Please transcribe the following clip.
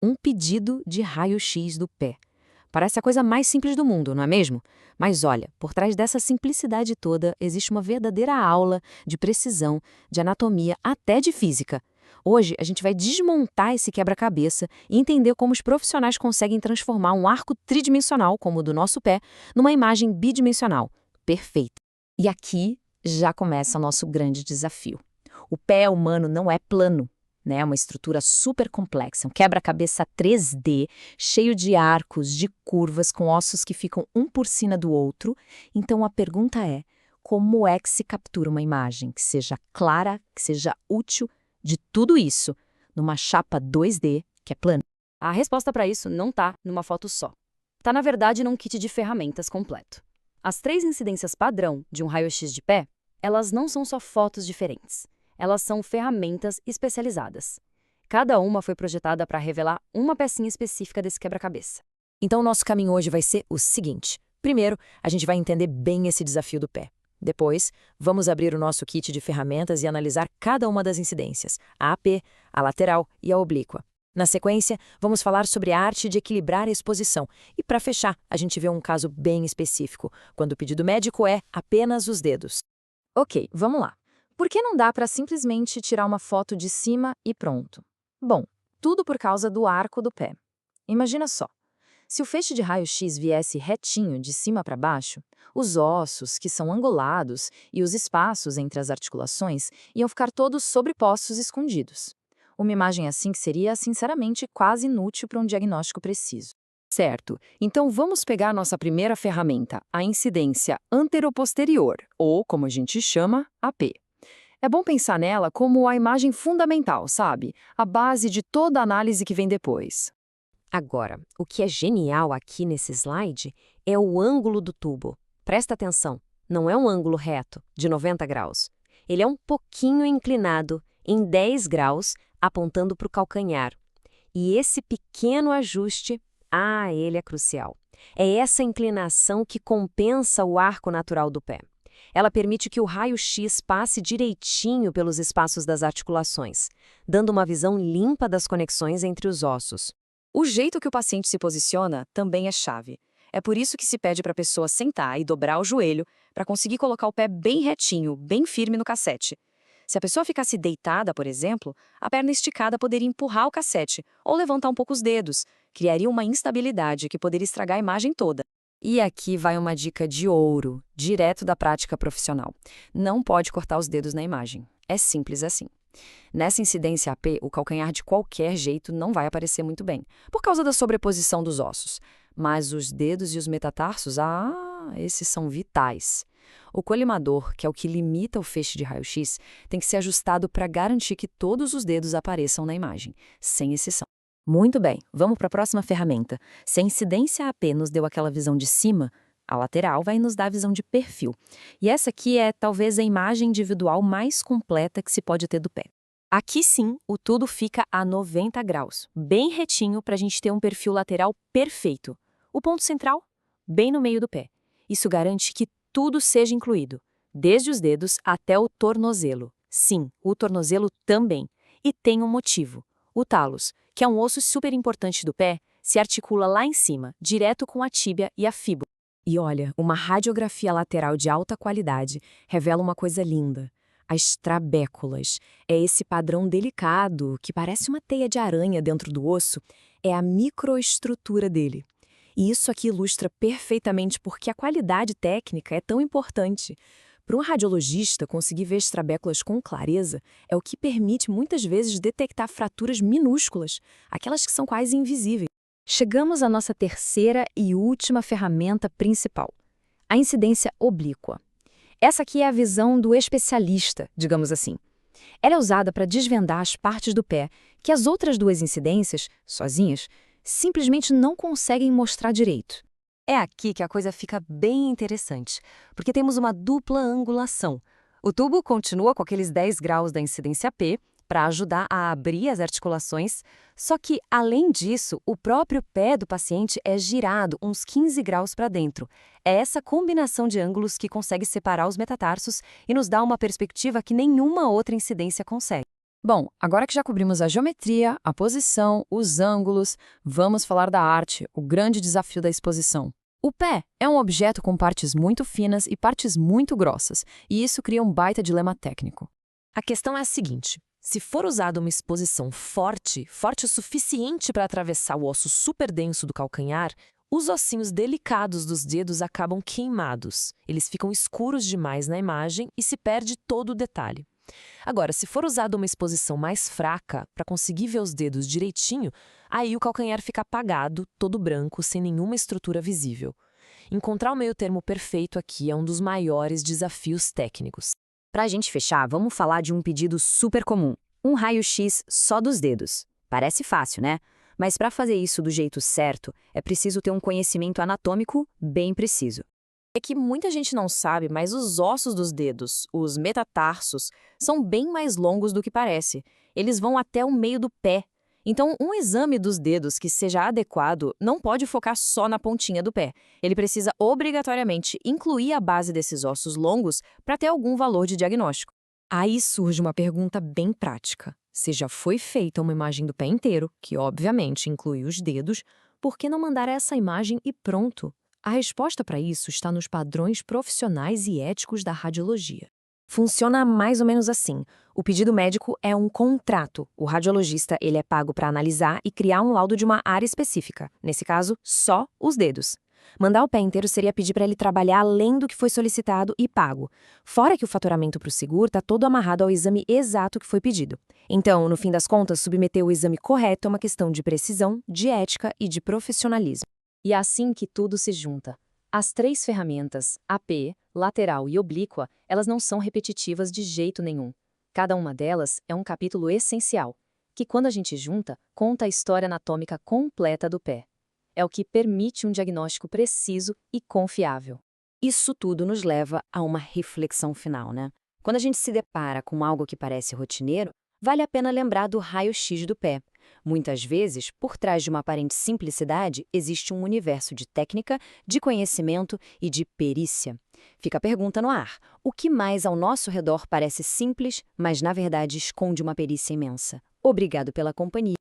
Um pedido de raio-x do pé. Parece a coisa mais simples do mundo, não é mesmo? Mas olha, por trás dessa simplicidade toda existe uma verdadeira aula de precisão, de anatomia, até de física. Hoje a gente vai desmontar esse quebra-cabeça e entender como os profissionais conseguem transformar um arco tridimensional, como o do nosso pé, numa imagem bidimensional, perfeita. E aqui já começa o nosso grande desafio. O pé humano não é plano, né? É uma estrutura super complexa, um quebra-cabeça 3D, cheio de arcos, de curvas, com ossos que ficam um por cima do outro. Então a pergunta é, como é que se captura uma imagem que seja clara, que seja útil de tudo isso, numa chapa 2D, que é plana? A resposta para isso não está numa foto só. Está, na verdade, num kit de ferramentas completo. As 3 incidências padrão de um raio-x de pé, elas não são só fotos diferentes. Elas são ferramentas especializadas. Cada uma foi projetada para revelar uma pecinha específica desse quebra-cabeça. Então o nosso caminho hoje vai ser o seguinte. Primeiro, a gente vai entender bem esse desafio do pé. Depois, vamos abrir o nosso kit de ferramentas e analisar cada uma das incidências, a AP, a lateral e a oblíqua. Na sequência, vamos falar sobre a arte de equilibrar a exposição. E para fechar, a gente vê um caso bem específico, quando o pedido médico é apenas os dedos. Ok, vamos lá. Por que não dá para simplesmente tirar uma foto de cima e pronto? Bom, tudo por causa do arco do pé. Imagina só. Se o feixe de raio-x viesse retinho de cima para baixo, os ossos, que são angulados, e os espaços entre as articulações iam ficar todos sobrepostos e escondidos. Uma imagem assim que seria, sinceramente, quase inútil para um diagnóstico preciso. Certo. Então vamos pegar nossa primeira ferramenta, a incidência anteroposterior, ou, como a gente chama, AP. É bom pensar nela como a imagem fundamental, sabe? A base de toda a análise que vem depois. Agora, o que é genial aqui nesse slide é o ângulo do tubo. Presta atenção, não é um ângulo reto, de 90 graus. Ele é um pouquinho inclinado, em 10 graus, apontando para o calcanhar. E esse pequeno ajuste, ele é crucial. É essa inclinação que compensa o arco natural do pé. Ela permite que o raio-x passe direitinho pelos espaços das articulações, dando uma visão limpa das conexões entre os ossos. O jeito que o paciente se posiciona também é chave. É por isso que se pede para a pessoa sentar e dobrar o joelho para conseguir colocar o pé bem retinho, bem firme no cassete. Se a pessoa ficasse deitada, por exemplo, a perna esticada poderia empurrar o cassete ou levantar um pouco os dedos, criaria uma instabilidade que poderia estragar a imagem toda. E aqui vai uma dica de ouro, direto da prática profissional. Não pode cortar os dedos na imagem. É simples assim. Nessa incidência AP, o calcanhar de qualquer jeito não vai aparecer muito bem, por causa da sobreposição dos ossos. Mas os dedos e os metatarsos, esses são vitais. O colimador, que é o que limita o feixe de raio-x, tem que ser ajustado para garantir que todos os dedos apareçam na imagem, sem exceção. Muito bem, vamos para a próxima ferramenta. Se a incidência AP nos deu aquela visão de cima, a lateral vai nos dar a visão de perfil. E essa aqui é talvez a imagem individual mais completa que se pode ter do pé. Aqui sim, o tudo fica a 90 graus, bem retinho para a gente ter um perfil lateral perfeito. O ponto central, bem no meio do pé. Isso garante que tudo seja incluído, desde os dedos até o tornozelo. Sim, o tornozelo também. E tem um motivo. O talos, que é um osso super importante do pé, se articula lá em cima, direto com a tíbia e a fíbula. E olha, uma radiografia lateral de alta qualidade revela uma coisa linda. As trabéculas. É esse padrão delicado, que parece uma teia de aranha dentro do osso, é a microestrutura dele. E isso aqui ilustra perfeitamente porque a qualidade técnica é tão importante. Para um radiologista, conseguir ver as trabéculas com clareza é o que permite muitas vezes detectar fraturas minúsculas, aquelas que são quase invisíveis. Chegamos à nossa terceira e última ferramenta principal, a incidência oblíqua. Essa aqui é a visão do especialista, digamos assim. Ela é usada para desvendar as partes do pé que as outras duas incidências, sozinhas, simplesmente não conseguem mostrar direito. É aqui que a coisa fica bem interessante, porque temos uma dupla angulação. O tubo continua com aqueles 10 graus da incidência P para ajudar a abrir as articulações, só que, além disso, o próprio pé do paciente é girado uns 15 graus para dentro. É essa combinação de ângulos que consegue separar os metatarsos e nos dá uma perspectiva que nenhuma outra incidência consegue. Bom, agora que já cobrimos a geometria, a posição, os ângulos, vamos falar da arte, o grande desafio da exposição. O pé é um objeto com partes muito finas e partes muito grossas, e isso cria um baita dilema técnico. A questão é a seguinte: se for usada uma exposição forte, forte o suficiente para atravessar o osso super denso do calcanhar, os ossinhos delicados dos dedos acabam queimados. Eles ficam escuros demais na imagem e se perde todo o detalhe. Agora, se for usada uma exposição mais fraca para conseguir ver os dedos direitinho, aí o calcanhar fica apagado, todo branco, sem nenhuma estrutura visível. Encontrar o meio-termo perfeito aqui é um dos maiores desafios técnicos. Para a gente fechar, vamos falar de um pedido super comum: um raio-x só dos dedos. Parece fácil, né? Mas para fazer isso do jeito certo, é preciso ter um conhecimento anatômico bem preciso. É que muita gente não sabe, mas os ossos dos dedos, os metatarsos, são bem mais longos do que parece. Eles vão até o meio do pé. Então, um exame dos dedos que seja adequado não pode focar só na pontinha do pé. Ele precisa obrigatoriamente incluir a base desses ossos longos para ter algum valor de diagnóstico. Aí surge uma pergunta bem prática. Se já foi feita uma imagem do pé inteiro, que obviamente inclui os dedos, por que não mandar essa imagem e pronto? A resposta para isso está nos padrões profissionais e éticos da radiologia. Funciona mais ou menos assim. O pedido médico é um contrato. O radiologista ele é pago para analisar e criar um laudo de uma área específica. Nesse caso, só os dedos. Mandar o pé inteiro seria pedir para ele trabalhar além do que foi solicitado e pago. Fora que o faturamento para o seguro está todo amarrado ao exame exato que foi pedido. Então, no fim das contas, submeter o exame correto é uma questão de precisão, de ética e de profissionalismo. E é assim que tudo se junta. As três ferramentas, AP, lateral e oblíqua, elas não são repetitivas de jeito nenhum. Cada uma delas é um capítulo essencial, que quando a gente junta, conta a história anatômica completa do pé. É o que permite um diagnóstico preciso e confiável. Isso tudo nos leva a uma reflexão final, né? Quando a gente se depara com algo que parece rotineiro, vale a pena lembrar do raio-x do pé. Muitas vezes, por trás de uma aparente simplicidade, existe um universo de técnica, de conhecimento e de perícia. Fica a pergunta no ar: o que mais ao nosso redor parece simples, mas na verdade esconde uma perícia imensa? Obrigado pela companhia.